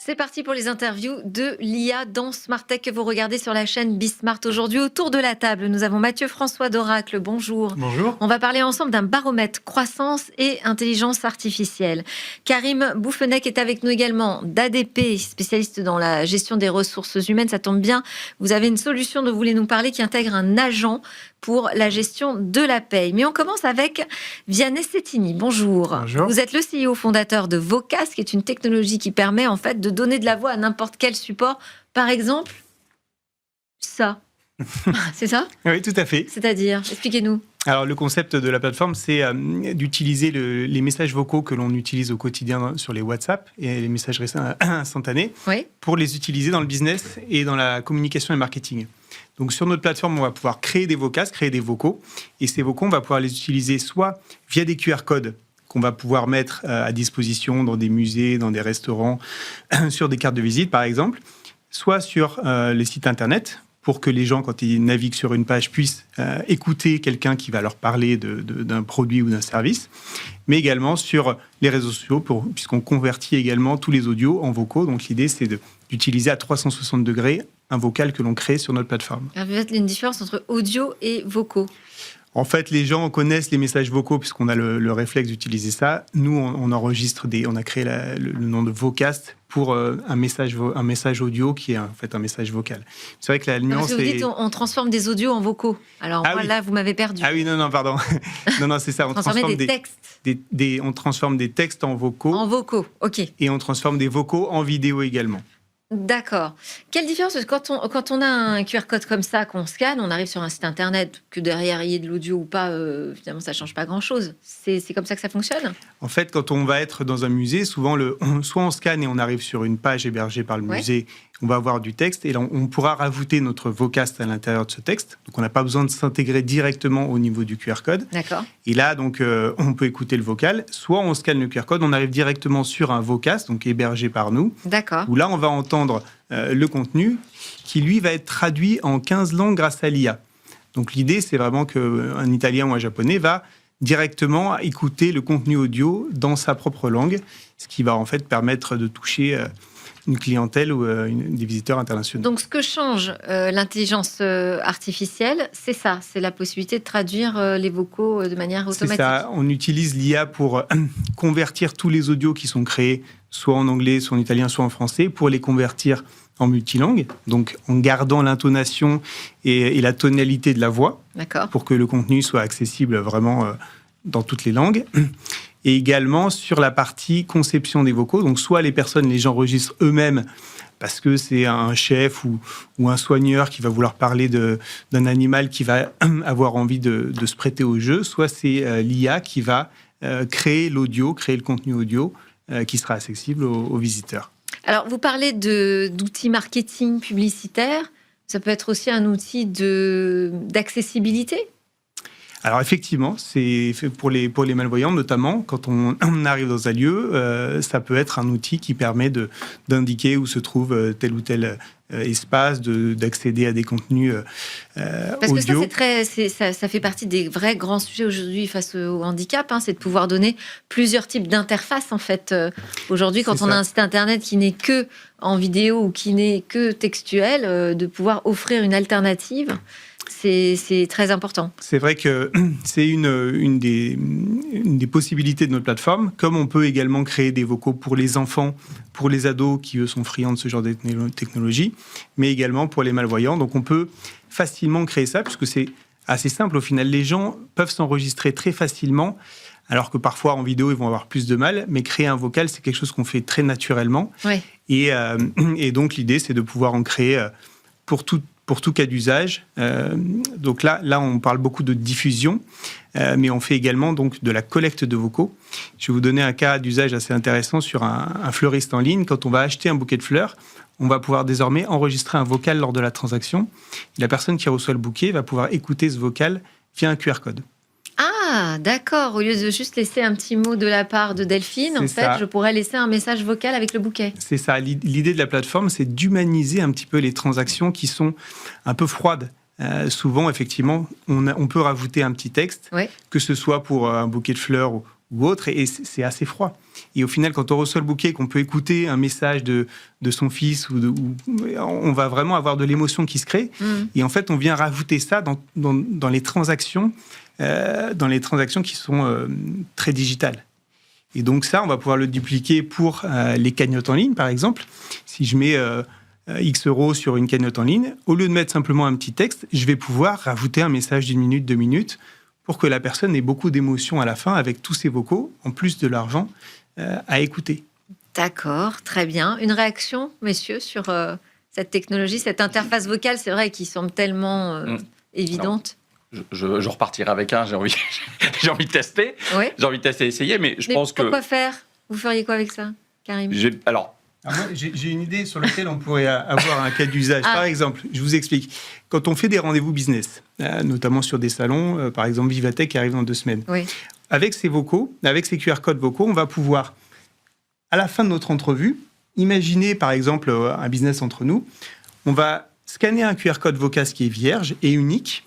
C'est parti pour les interviews de l'IA dans Smart Tech que vous regardez sur la chaîne Bismart. Aujourd'hui, autour de la table, nous avons Mathieu François d'Oracle. Bonjour. Bonjour. On va parler ensemble d'un baromètre croissance et intelligence artificielle. Karim Bouffenec est avec nous également d'ADP, spécialiste dans la gestion des ressources humaines. Ça tombe bien, vous avez une solution dont vous voulez nous parler qui intègre un agent pour la gestion de la paye. Mais on commence avec Vianney Settini. Bonjour. Bonjour. Vous êtes le CEO fondateur de Vocast, qui est une technologie qui permet en fait de donner de la voix à n'importe quel support. Par exemple, ça. C'est ça ? Oui, tout à fait. C'est-à-dire, expliquez-nous. Alors, le concept de la plateforme, c'est d'utiliser les messages vocaux que l'on utilise au quotidien sur les WhatsApp et les messageries instantanées pour les utiliser dans le business et dans la communication et marketing. Donc, sur notre plateforme, on va pouvoir créer des vocasts, créer des vocaux. Et ces vocaux, on va pouvoir les utiliser soit via des QR codes qu'on va pouvoir mettre à disposition dans des musées, dans des restaurants, sur des cartes de visite, par exemple, soit sur les sites Internet, pour que les gens, quand ils naviguent sur une page, puissent écouter quelqu'un qui va leur parler d'un produit ou d'un service, mais également sur les réseaux sociaux, puisqu'on convertit également tous les audios en vocaux. Donc l'idée, c'est d'utiliser à 360 degrés un vocal que l'on crée sur notre plateforme. Alors, vous faites une différence entre audio et vocaux. En fait, les gens connaissent les messages vocaux puisqu'on a le réflexe d'utiliser ça. Nous, on enregistre on a créé le nom de Vocast pour un message audio qui est en fait un message vocal. C'est vrai que la nuance parce que vous dites on transforme des audios en vocaux. Alors moi, là, vous m'avez perdu. Ah oui, non, pardon. non, c'est ça. On transforme des textes. On transforme des textes en vocaux. En vocaux, ok. Et on transforme des vocaux en vidéo également. D'accord. Quelle différence, quand on a un QR code comme ça, qu'on scanne, on arrive sur un site internet, que derrière il y ait de l'audio ou pas, finalement ça ne change pas grand-chose. C'est comme ça que ça fonctionne ? En fait, quand on va être dans un musée, souvent, soit on scanne et on arrive sur une page hébergée par le musée, on va avoir du texte, et là, on pourra rajouter notre vocast à l'intérieur de ce texte. Donc, on n'a pas besoin de s'intégrer directement au niveau du QR code. D'accord. Et là, donc, on peut écouter le vocal. Soit on scanne le QR code, on arrive directement sur un vocast, donc hébergé par nous. D'accord. Où là, on va entendre le contenu qui, lui, va être traduit en 15 langues grâce à l'IA. Donc, l'idée, c'est vraiment qu'un Italien ou un Japonais va directement écouter le contenu audio dans sa propre langue, ce qui va en fait permettre de toucher une clientèle ou des visiteurs internationaux. Donc, ce que change l'intelligence artificielle, c'est ça, c'est la possibilité de traduire les vocaux de manière automatique. C'est ça, on utilise l'IA pour convertir tous les audios qui sont créés, soit en anglais, soit en italien, soit en français, pour les convertir en multilangue, donc en gardant l'intonation et la tonalité de la voix, pour que le contenu soit accessible vraiment dans toutes les langues. Et également sur la partie conception des vocaux, donc soit les gens enregistrent eux-mêmes parce que c'est un chef ou un soigneur qui va vouloir parler d'un animal qui va avoir envie de se prêter au jeu, soit c'est l'IA qui va créer l'audio, créer le contenu audio qui sera accessible aux visiteurs. Alors, vous parlez d'outils marketing publicitaire, ça peut être aussi un outil d'accessibilité ? Alors effectivement, c'est fait pour les malvoyants notamment. Quand on arrive dans un lieu, ça peut être un outil qui permet d'indiquer où se trouve tel ou tel espace, d'accéder à des contenus Parce audio. Que ça fait partie des vrais grands sujets aujourd'hui face au handicap, c'est de pouvoir donner plusieurs types d'interfaces en fait. Aujourd'hui, quand on a un site internet qui n'est que en vidéo ou qui n'est que textuel, de pouvoir offrir une alternative. C'est très important. C'est vrai que c'est une des possibilités de notre plateforme, comme on peut également créer des vocaux pour les enfants, pour les ados qui, eux, sont friands de ce genre de technologie, mais également pour les malvoyants. Donc, on peut facilement créer ça, puisque c'est assez simple. Au final, les gens peuvent s'enregistrer très facilement, alors que parfois, en vidéo, ils vont avoir plus de mal. Mais créer un vocal, c'est quelque chose qu'on fait très naturellement. Ouais. Et donc, l'idée, c'est de pouvoir en créer pour tout cas d'usage. Donc là, on parle beaucoup de diffusion, mais on fait également donc de la collecte de vocaux. Je vais vous donner un cas d'usage assez intéressant sur un fleuriste en ligne. Quand on va acheter un bouquet de fleurs, on va pouvoir désormais enregistrer un vocal lors de la transaction. Et la personne qui reçoit le bouquet va pouvoir écouter ce vocal via un QR code. Ah, d'accord. Au lieu de juste laisser un petit mot de la part de Delphine, en fait, je pourrais laisser un message vocal avec le bouquet. C'est ça. L'idée de la plateforme, c'est d'humaniser un petit peu les transactions qui sont un peu froides. Souvent, effectivement, on peut rajouter un petit texte, que ce soit pour un bouquet de fleurs ou autre, et c'est assez froid. Et au final, quand on reçoit le bouquet, qu'on peut écouter un message de son fils, on va vraiment avoir de l'émotion qui se crée. Et en fait, on vient rajouter ça dans les transactions qui sont très digitales. Et donc ça, on va pouvoir le dupliquer pour les cagnottes en ligne, par exemple. Si je mets X euros sur une cagnotte en ligne, au lieu de mettre simplement un petit texte, je vais pouvoir rajouter un message d'1 minute, 2 minutes, pour que la personne ait beaucoup d'émotions à la fin avec tous ses vocaux, en plus de l'argent à écouter. D'accord, très bien. Une réaction, messieurs, sur cette technologie, cette interface vocale, c'est vrai, qui semble tellement évidente. Je repartirai avec j'ai envie de tester. Oui. J'ai envie de tester et essayer, mais je pense que... Pourquoi faire ? Vous feriez quoi avec ça, Karim ? J'ai une idée sur laquelle on pourrait avoir un cas d'usage. Par exemple, je vous explique. Quand on fait des rendez-vous business, notamment sur des salons, par exemple Vivatech qui arrive dans 2 semaines, avec ces vocaux, avec ces QR codes vocaux, on va pouvoir, à la fin de notre entrevue, imaginer par exemple un business entre nous, on va scanner un QR code vocal qui est vierge et unique.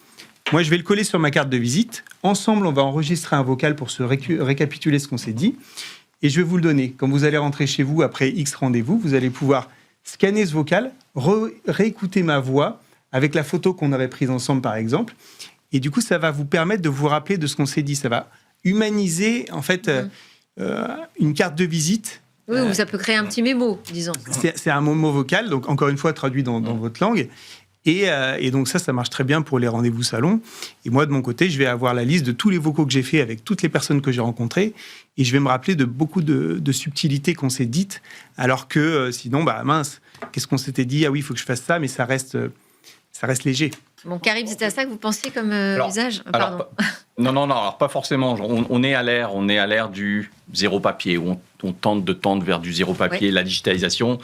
Moi, je vais le coller sur ma carte de visite. Ensemble, on va enregistrer un vocal pour se récapituler ce qu'on s'est dit. Et je vais vous le donner. Quand vous allez rentrer chez vous après X rendez-vous, vous allez pouvoir scanner ce vocal, réécouter ma voix avec la photo qu'on aurait prise ensemble, par exemple. Et du coup, ça va vous permettre de vous rappeler de ce qu'on s'est dit. Ça va humaniser, en fait, une carte de visite. Oui, ou ça peut créer un petit mémo, disons. C'est un mémo vocal, donc encore une fois, traduit dans votre langue. Et donc ça marche très bien pour les rendez-vous salon. Et moi, de mon côté, je vais avoir la liste de tous les vocaux que j'ai faits avec toutes les personnes que j'ai rencontrées. Et je vais me rappeler de beaucoup de subtilités qu'on s'est dites. Alors que sinon, mince, qu'est-ce qu'on s'était dit ? Ah oui, il faut que je fasse ça, mais ça reste léger. Bon, Karim, c'est à ça que vous pensiez comme usage ? Pardon. Non, alors pas forcément. On est à l'ère du zéro papier, où on tente de tendre vers du zéro papier, la digitalisation.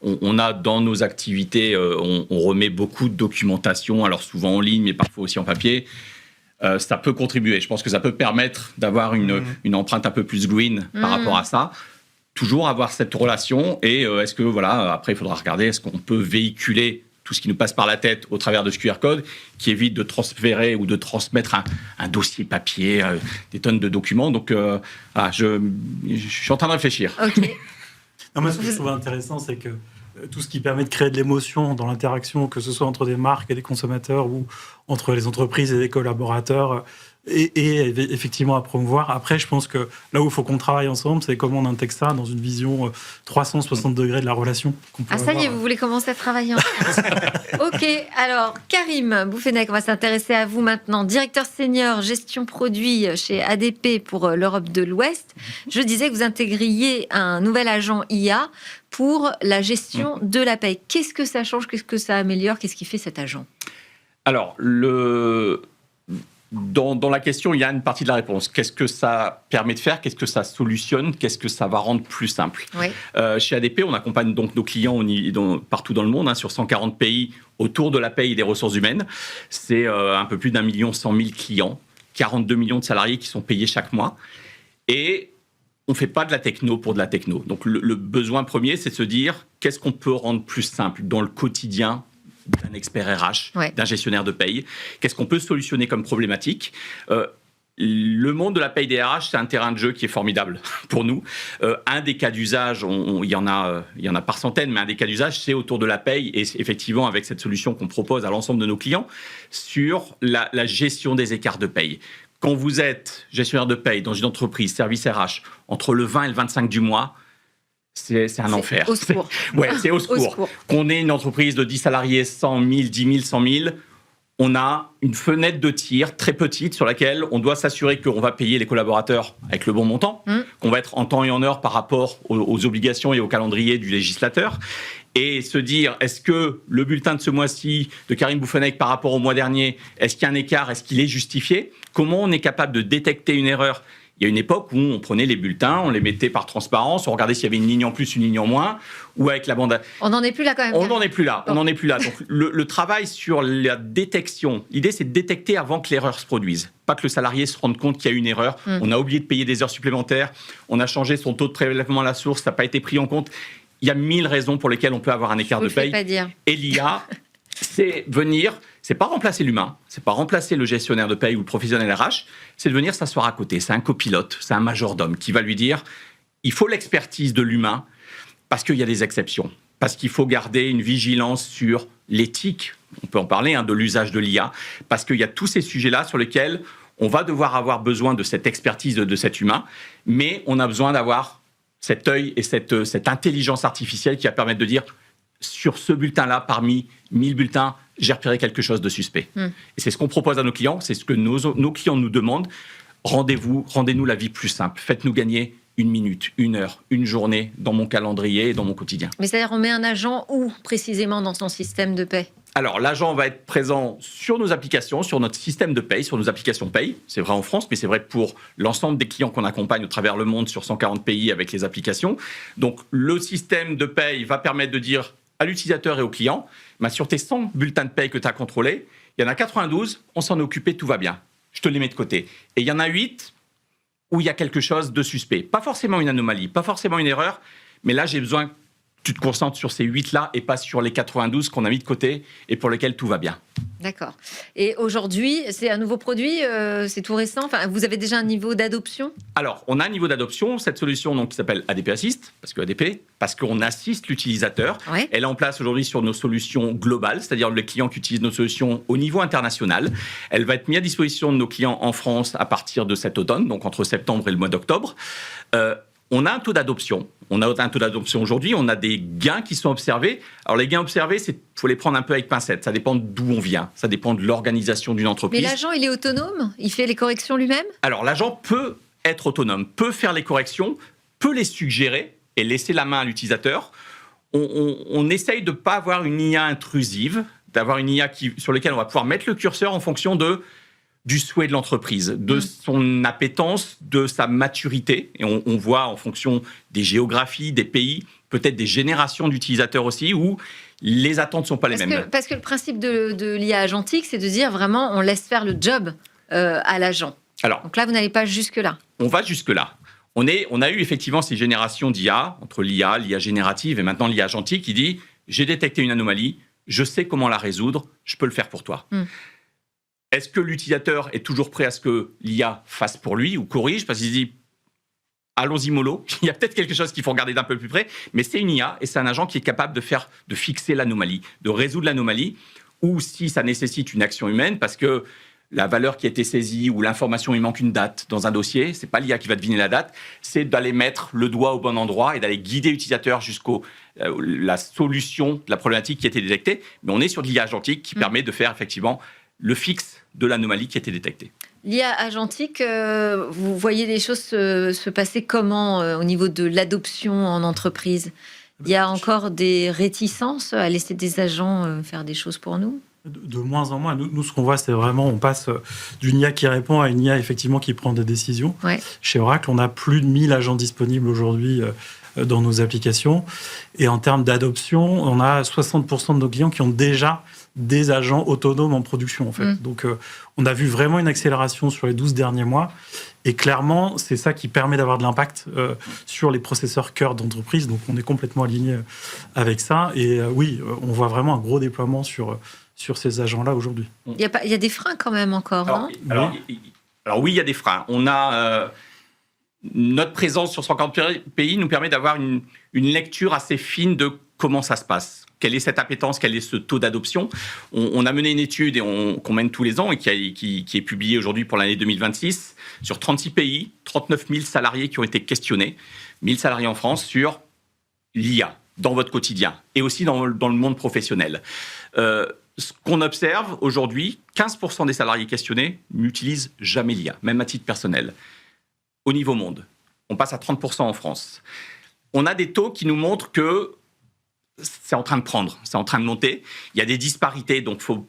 On a dans nos activités, on remet beaucoup de documentation, alors souvent en ligne, mais parfois aussi en papier. Ça peut contribuer. Je pense que ça peut permettre d'avoir une empreinte un peu plus green par rapport à ça. Toujours avoir cette relation. Et est-ce que, après, il faudra regarder, est-ce qu'on peut véhiculer tout ce qui nous passe par la tête au travers de ce QR code, qui évite de transférer ou de transmettre un dossier papier, des tonnes de documents. Donc, je suis en train de réfléchir. OK. Non, moi, ce que je trouve intéressant, c'est que tout ce qui permet de créer de l'émotion dans l'interaction, que ce soit entre des marques et des consommateurs ou entre les entreprises et les collaborateurs, et effectivement à promouvoir. Après, je pense que là où il faut qu'on travaille ensemble, c'est comment on intègre ça dans une vision 360 degrés de la relation. Ça y est, vous voulez commencer à travailler ensemble. OK, alors Karim Bouffenec, on va s'intéresser à vous maintenant. Directeur senior gestion produit chez ADP pour l'Europe de l'Ouest. Je disais que vous intégriez un nouvel agent IA pour la gestion de la paye. Qu'est-ce que ça change ? Qu'est-ce que ça améliore ? Qu'est-ce qui fait cet agent ? Alors, dans la question, il y a une partie de la réponse. Qu'est-ce que ça permet de faire ? Qu'est-ce que ça solutionne ? Qu'est-ce que ça va rendre plus simple ? Chez ADP, on accompagne donc nos clients partout dans le monde, sur 140 pays, autour de la paye et des ressources humaines. C'est un peu plus d'1 100 000 clients, 42 millions de salariés qui sont payés chaque mois. Et on ne fait pas de la techno pour de la techno. Donc le besoin premier, c'est de se dire qu'est-ce qu'on peut rendre plus simple dans le quotidien d'un expert RH, d'un gestionnaire de paye. Qu'est-ce qu'on peut solutionner comme problématique ? Le monde de la paye des RH, c'est un terrain de jeu qui est formidable pour nous. Un des cas d'usage, il y en a par centaines, mais un des cas d'usage, c'est autour de la paye et effectivement avec cette solution qu'on propose à l'ensemble de nos clients sur la gestion des écarts de paye. Quand vous êtes gestionnaire de paye dans une entreprise, service RH, entre le 20 et le 25 du mois, c'est un enfer. Au secours. C'est au secours. Qu'on ait une entreprise de 10 salariés, 100 000, 10 000, 100 000, on a une fenêtre de tir très petite sur laquelle on doit s'assurer qu'on va payer les collaborateurs avec le bon montant, qu'on va être en temps et en heure par rapport aux obligations et au calendrier du législateur, et se dire, est-ce que le bulletin de ce mois-ci de Karim Bouffenec par rapport au mois dernier, est-ce qu'il y a un écart, est-ce qu'il est justifié ? Comment on est capable de détecter une erreur ? Il y a une époque où on prenait les bulletins, on les mettait par transparence, on regardait s'il y avait une ligne en plus, une ligne en moins, ou avec la bande... On n'en est plus là quand même. On n'en est plus là. Donc le travail sur la détection, l'idée c'est de détecter avant que l'erreur se produise. Pas que le salarié se rende compte qu'il y a une erreur, on a oublié de payer des heures supplémentaires, on a changé son taux de prélèvement à la source, ça n'a pas été pris en compte. Il y a 1000 raisons pour lesquelles on peut avoir un écart de paye. Pas dire. Et l'IA, c'est venir... c'est pas remplacer l'humain, c'est pas remplacer le gestionnaire de paye ou le professionnel RH, c'est de venir s'asseoir à côté. C'est un copilote, c'est un majordome qui va lui dire il faut l'expertise de l'humain parce qu'il y a des exceptions, parce qu'il faut garder une vigilance sur l'éthique, on peut en parler, de l'usage de l'IA, parce qu'il y a tous ces sujets-là sur lesquels on va devoir avoir besoin de cette expertise de cet humain, mais on a besoin d'avoir cet œil et cette intelligence artificielle qui va permettre de dire sur ce bulletin-là, parmi 1000 bulletins, j'ai repéré quelque chose de suspect. Et c'est ce qu'on propose à nos clients, c'est ce que nos clients nous demandent. Rendez-nous la vie plus simple. Faites-nous gagner 1 minute, 1 heure, 1 journée dans mon calendrier et dans mon quotidien. Mais c'est-à-dire, on met un agent où précisément dans son système de paie? Alors, l'agent va être présent sur nos applications, sur notre système de paye, sur nos applications paye. C'est vrai en France, mais c'est vrai pour l'ensemble des clients qu'on accompagne au travers le monde sur 140 pays avec les applications. Donc, le système de paye va permettre de dire à l'utilisateur et au client, sur tes 100 bulletins de paye que tu as contrôlés, il y en a 92, on s'en est occupé, tout va bien. Je te les mets de côté. Et il y en a 8 où il y a quelque chose de suspect. Pas forcément une anomalie, pas forcément une erreur, mais là, j'ai besoin que tu te concentres sur ces 8-là et pas sur les 92 qu'on a mis de côté et pour lesquels tout va bien. D'accord. Et aujourd'hui, c'est un nouveau produit, c'est tout récent. Enfin, vous avez déjà un niveau d'adoption? Alors, on a un niveau d'adoption. Cette solution donc, qui s'appelle ADP Assist, parce qu'on assiste l'utilisateur. Ouais. Elle est en place aujourd'hui sur nos solutions globales, c'est-à-dire les clients qui utilisent nos solutions au niveau international. Elle va être mise à disposition de nos clients en France à partir de cet automne, donc entre septembre et le mois d'octobre. On a un taux d'adoption. On a un taux d'adoption aujourd'hui. On a des gains qui sont observés. Alors, les gains observés, il faut les prendre un peu avec pincette. Ça dépend d'où on vient. Ça dépend de l'organisation d'une entreprise. Mais l'agent, il est autonome? Il fait les corrections lui-même? Alors, l'agent peut être autonome, peut faire les corrections, peut les suggérer et laisser la main à l'utilisateur. On essaye de ne pas avoir une IA intrusive, d'avoir une IA sur laquelle on va pouvoir mettre le curseur en fonction du souhait de l'entreprise, de son appétence, de sa maturité. Et on voit en fonction des géographies, des pays, peut-être des générations d'utilisateurs aussi, où les attentes ne sont pas les mêmes. Parce que le principe de l'IA agentique, c'est de dire vraiment, on laisse faire le job à l'agent. Donc là, vous n'allez pas jusque-là. On va jusque-là. On a eu effectivement ces générations d'IA, entre l'IA générative et maintenant l'IA agentique, qui dit « j'ai détecté une anomalie, je sais comment la résoudre, je peux le faire pour toi ». Est-ce que l'utilisateur est toujours prêt à ce que l'IA fasse pour lui ou corrige? Parce qu'il se dit, allons-y mollo, il y a peut-être quelque chose qu'il faut regarder d'un peu plus près, mais c'est une IA et c'est un agent qui est capable de fixer l'anomalie, de résoudre l'anomalie, ou si ça nécessite une action humaine, parce que la valeur qui a été saisie ou l'information, il manque une date dans un dossier, c'est pas l'IA qui va deviner la date, c'est d'aller mettre le doigt au bon endroit et d'aller guider l'utilisateur jusqu'au la solution de la problématique qui a été détectée. Mais on est sur de l'IA agentique qui permet de faire effectivement le fixe de l'anomalie qui a été détectée. L'IA agentique, vous voyez les choses se passer comment au niveau de l'adoption en entreprise? Il y a encore des réticences à laisser des agents faire des choses pour nous? De moins en moins. Nous, ce qu'on voit, c'est vraiment, on passe d'une IA qui répond à une IA effectivement qui prend des décisions. Ouais. Chez Oracle, on a plus de 1000 agents disponibles aujourd'hui dans nos applications. Et en termes d'adoption, on a 60% de nos clients qui ont déjà des agents autonomes en production, en fait. Donc, on a vu vraiment une accélération sur les 12 derniers mois. Et clairement, c'est ça qui permet d'avoir de l'impact sur les processeurs cœur d'entreprise. Donc, on est complètement aligné avec ça. Et oui, on voit vraiment un gros déploiement sur ces agents-là aujourd'hui. Il y a des freins quand même encore. Alors oui, il y a des freins. On a... notre présence sur 140 pays nous permet d'avoir une lecture assez fine de comment ça se passe. Quelle est cette appétence, quel est ce taux d'adoption? On a mené une étude qu'on mène tous les ans et qui est publiée aujourd'hui pour l'année 2026 sur 36 pays, 39 000 salariés qui ont été questionnés, 1000 salariés en France sur l'IA dans votre quotidien et aussi dans le monde professionnel. Ce qu'on observe aujourd'hui, 15% des salariés questionnés n'utilisent jamais l'IA, même à titre personnel. Au niveau monde, on passe à 30% en France. On a des taux qui nous montrent que c'est en train de prendre, c'est en train de monter. Il y a des disparités, donc faut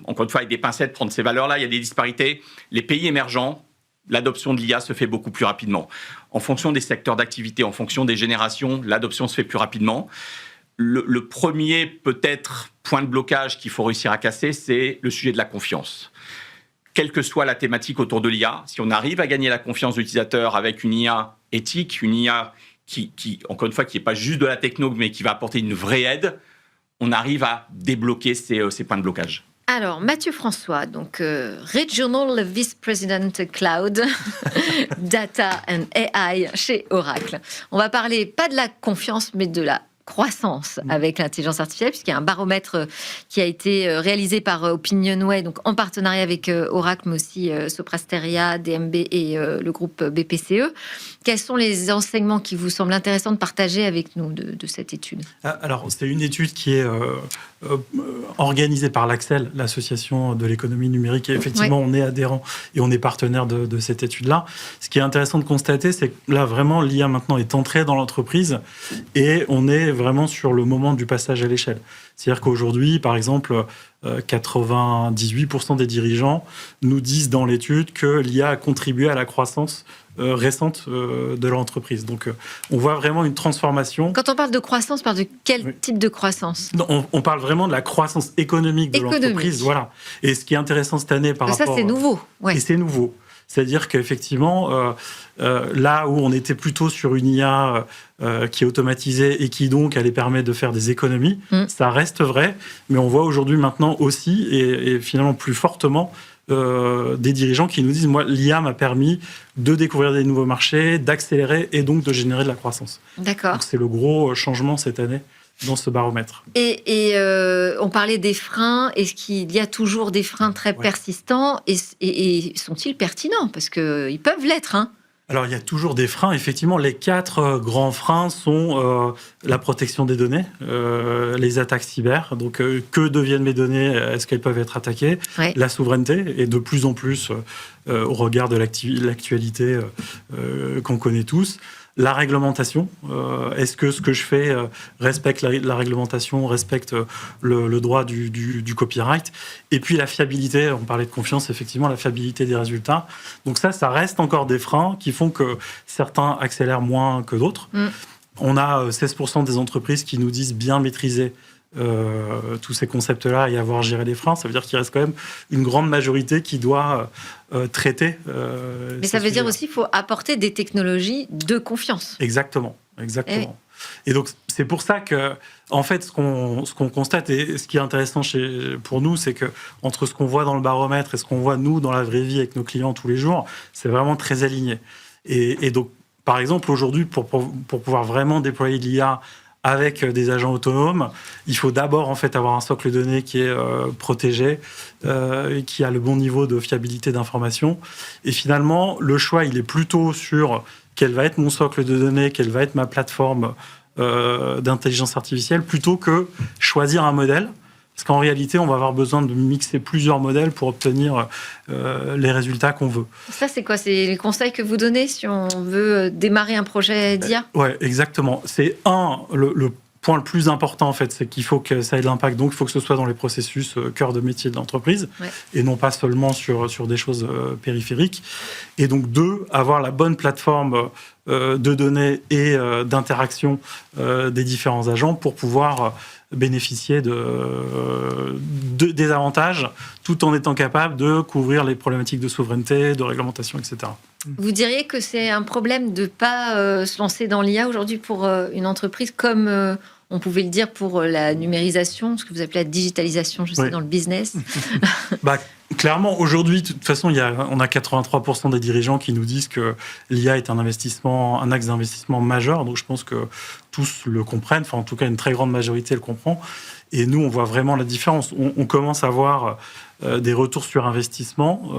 encore une fois, avec des pincettes, prendre ces valeurs-là. Il y a des disparités. Les pays émergents, l'adoption de l'IA se fait beaucoup plus rapidement. En fonction des secteurs d'activité, en fonction des générations, l'adoption se fait plus rapidement. Le premier, peut-être, point de blocage qu'il faut réussir à casser, c'est le sujet de la confiance. Quelle que soit la thématique autour de l'IA, si on arrive à gagner la confiance de l'utilisateur avec une IA éthique, une IA qui encore une fois, qui n'est pas juste de la techno, mais qui va apporter une vraie aide, on arrive à débloquer ces points de blocage. Alors, Mathieu François, donc Regional Vice President Cloud, Data and AI chez Oracle. On va parler pas de la confiance, mais de la croissance avec l'intelligence artificielle, puisqu'il y a un baromètre qui a été réalisé par Opinionway, donc en partenariat avec Oracle, mais aussi Soprasteria, DMB et le groupe BPCE. Quels sont les enseignements qui vous semblent intéressants de partager avec nous de cette étude? Alors, c'est une étude qui est organisée par l'Axel, l'association de l'économie numérique. Et effectivement, on est adhérent et on est partenaire de cette étude-là. Ce qui est intéressant de constater, c'est que là, vraiment, l'IA maintenant est entrée dans l'entreprise et on est vraiment sur le moment du passage à l'échelle. C'est-à-dire qu'aujourd'hui, par exemple, 98% des dirigeants nous disent dans l'étude que l'IA a contribué à la croissance récente de l'entreprise. Donc, on voit vraiment une transformation. Quand on parle de croissance, on parle de quel type de croissance? Non, on parle vraiment de la croissance économique de l'entreprise. Voilà. Et ce qui est intéressant cette année par rapport... Ça, c'est nouveau. Et c'est nouveau. C'est-à-dire qu'effectivement, là où on était plutôt sur une IA qui est automatisée et qui donc allait permettre de faire des économies, ça reste vrai, mais on voit aujourd'hui maintenant aussi, et finalement plus fortement, des dirigeants qui nous disent « Moi, l'IA m'a permis de découvrir des nouveaux marchés, d'accélérer et donc de générer de la croissance. » D'accord. Donc c'est le gros changement cette année dans ce baromètre. Et on parlait des freins. Est-ce qu'il y a toujours des freins très persistants et sont-ils pertinents? Parce qu'ils peuvent l'être, hein. Alors, il y a toujours des freins. Effectivement, les 4 grands freins sont la protection des données, les attaques cyber. Donc, que deviennent mes données? Est-ce qu'elles peuvent être attaquées? La souveraineté, et de plus en plus au regard de l'actualité qu'on connaît tous. La réglementation, est-ce que ce que je fais respecte la réglementation, respecte le droit du copyright? Et puis la fiabilité, on parlait de confiance, effectivement, la fiabilité des résultats. Donc ça reste encore des freins qui font que certains accélèrent moins que d'autres. On a 16% des entreprises qui nous disent bien maîtriser tous ces concepts-là et avoir géré les freins. Ça veut dire qu'il reste quand même une grande majorité qui doit traiter. Mais ça veut dire aussi qu'il faut apporter des technologies de confiance. Exactement. Et donc, c'est pour ça que, en fait, ce qu'on constate, et ce qui est intéressant pour nous, c'est que entre ce qu'on voit dans le baromètre et ce qu'on voit, nous, dans la vraie vie avec nos clients tous les jours, c'est vraiment très aligné. Et donc, par exemple, aujourd'hui, pour pouvoir vraiment déployer l'IA avec des agents autonomes, il faut d'abord en fait avoir un socle de données qui est protégé, qui a le bon niveau de fiabilité d'information. Et finalement, le choix, il est plutôt sur quel va être mon socle de données, quelle va être ma plateforme d'intelligence artificielle, plutôt que choisir un modèle. Parce qu'en réalité, on va avoir besoin de mixer plusieurs modèles pour obtenir les résultats qu'on veut. Ça, c'est quoi? C'est les conseils que vous donnez si on veut démarrer un projet d'IA? Oui, exactement. C'est le point le plus important, en fait, c'est qu'il faut que ça ait de l'impact. Donc, il faut que ce soit dans les processus cœur de métier de l'entreprise et non pas seulement sur des choses périphériques. Et donc, 2, avoir la bonne plateforme de données et d'interaction des différents agents pour pouvoir bénéficier des avantages tout en étant capable de couvrir les problématiques de souveraineté, de réglementation, etc. Vous diriez que c'est un problème de ne pas se lancer dans l'IA aujourd'hui pour une entreprise comme on pouvait le dire pour la numérisation, ce que vous appelez la digitalisation, je sais, dans le business? Clairement, aujourd'hui, de toute façon, on a 83% des dirigeants qui nous disent que l'IA est un axe d'investissement majeur. Donc, je pense que tous le comprennent. Enfin, en tout cas, une très grande majorité le comprend. Et nous, on voit vraiment la différence. On commence à voir des retours sur investissement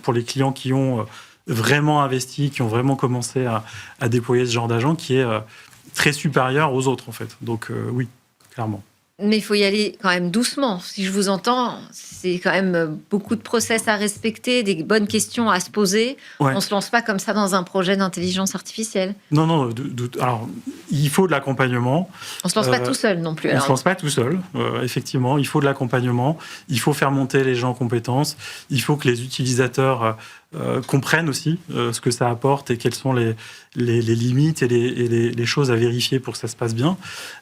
pour les clients qui ont vraiment investi, qui ont vraiment commencé à déployer ce genre d'agent, qui est très supérieur aux autres, en fait. Donc, oui, clairement. Mais il faut y aller quand même doucement. Si je vous entends, c'est quand même beaucoup de process à respecter, des bonnes questions à se poser. On ne se lance pas comme ça dans un projet d'intelligence artificielle. Non. Alors, il faut de l'accompagnement. On ne se lance pas tout seul non plus. On ne se lance pas tout seul, effectivement. Il faut de l'accompagnement. Il faut faire monter les gens en compétences. Il faut que les utilisateurs comprennent aussi ce que ça apporte et quelles sont les limites et les choses à vérifier pour que ça se passe bien.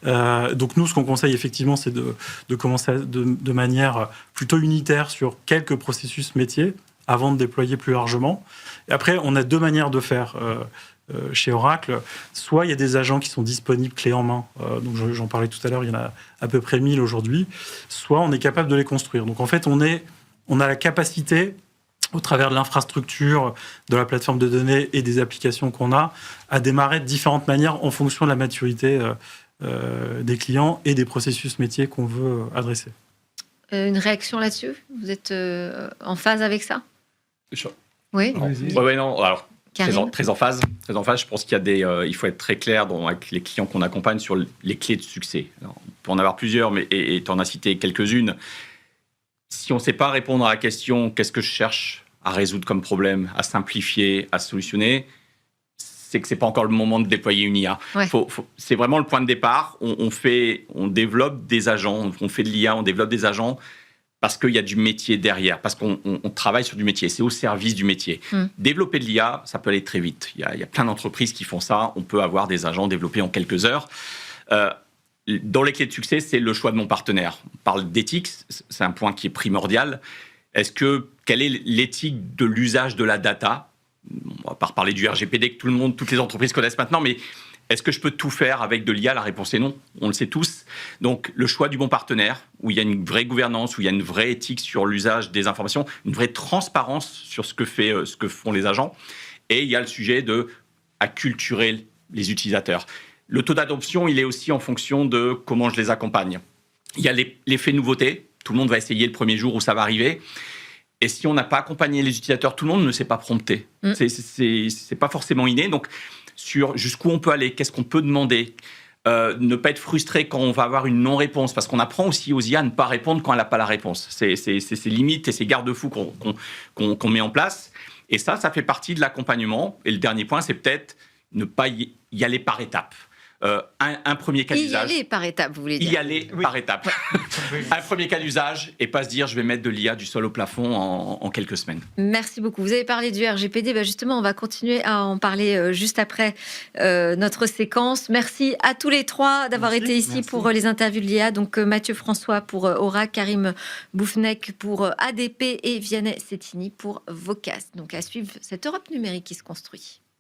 Donc nous, ce qu'on conseille effectivement, c'est de commencer de manière plutôt unitaire sur quelques processus métiers avant de déployer plus largement. Et après, on a 2 manières de faire. chez Oracle, soit il y a des agents qui sont disponibles clé en main, donc j'en parlais tout à l'heure, il y en a à peu près 1000 aujourd'hui, soit on est capable de les construire. Donc en fait, on a la capacité, au travers de l'infrastructure, de la plateforme de données et des applications qu'on a, à démarrer de différentes manières en fonction de la maturité des clients et des processus métiers qu'on veut adresser. Une réaction là-dessus? Vous êtes en phase avec ça? Oui. Non. Alors, très en phase. Je pense qu'il y a il faut être très clair avec les clients qu'on accompagne sur les clés de succès. Alors, on peut en avoir plusieurs, mais et tu en as cité quelques-unes. Si on ne sait pas répondre à la question qu'est-ce que je cherche à résoudre comme problème, à simplifier, à solutionner, c'est que c'est pas encore le moment de déployer une IA. Ouais. C'est vraiment le point de départ. On développe des agents, on fait de l'IA, on développe des agents parce qu'il y a du métier derrière, parce qu'on travaille sur du métier, c'est au service du métier. Développer de l'IA, ça peut aller très vite. Il y a plein d'entreprises qui font ça. On peut avoir des agents développés en quelques heures. Dans les clés de succès, c'est le choix de mon partenaire. On parle d'éthique, c'est un point qui est primordial. Quelle est l'éthique de l'usage de la data? On va pas reparler du RGPD que toutes les entreprises connaissent maintenant, mais est-ce que je peux tout faire avec de l'IA? La réponse est non, on le sait tous. Donc, le choix du bon partenaire, où il y a une vraie gouvernance, où il y a une vraie éthique sur l'usage des informations, une vraie transparence sur ce que font les agents. Et il y a le sujet de acculturer les utilisateurs. Le taux d'adoption, il est aussi en fonction de comment je les accompagne. Il y a l'effet nouveauté. Tout le monde va essayer le premier jour où ça va arriver. Et si on n'a pas accompagné les utilisateurs, tout le monde ne sait pas prompter. C'est pas forcément inné. Donc, sur jusqu'où on peut aller, qu'est-ce qu'on peut demander, ne pas être frustré quand on va avoir une non-réponse, parce qu'on apprend aussi aux IA à ne pas répondre quand elle n'a pas la réponse. C'est ces limites et ces garde-fous qu'on met en place. Et ça fait partie de l'accompagnement. Et le dernier point, c'est peut-être ne pas y aller par étapes. Un premier cas d'usage. Y aller par étapes, vous voulez dire? Y aller par étapes. Un premier cas d'usage et pas se dire je vais mettre de l'IA du sol au plafond en quelques semaines. Merci beaucoup. Vous avez parlé du RGPD. Justement, on va continuer à en parler juste après notre séquence. Merci à tous les trois d'avoir été ici pour les interviews de l'IA. Donc Mathieu François pour Oracle, Karim Bouffenec pour ADP et Vianney Settini pour Vocast. Donc à suivre cette Europe numérique qui se construit.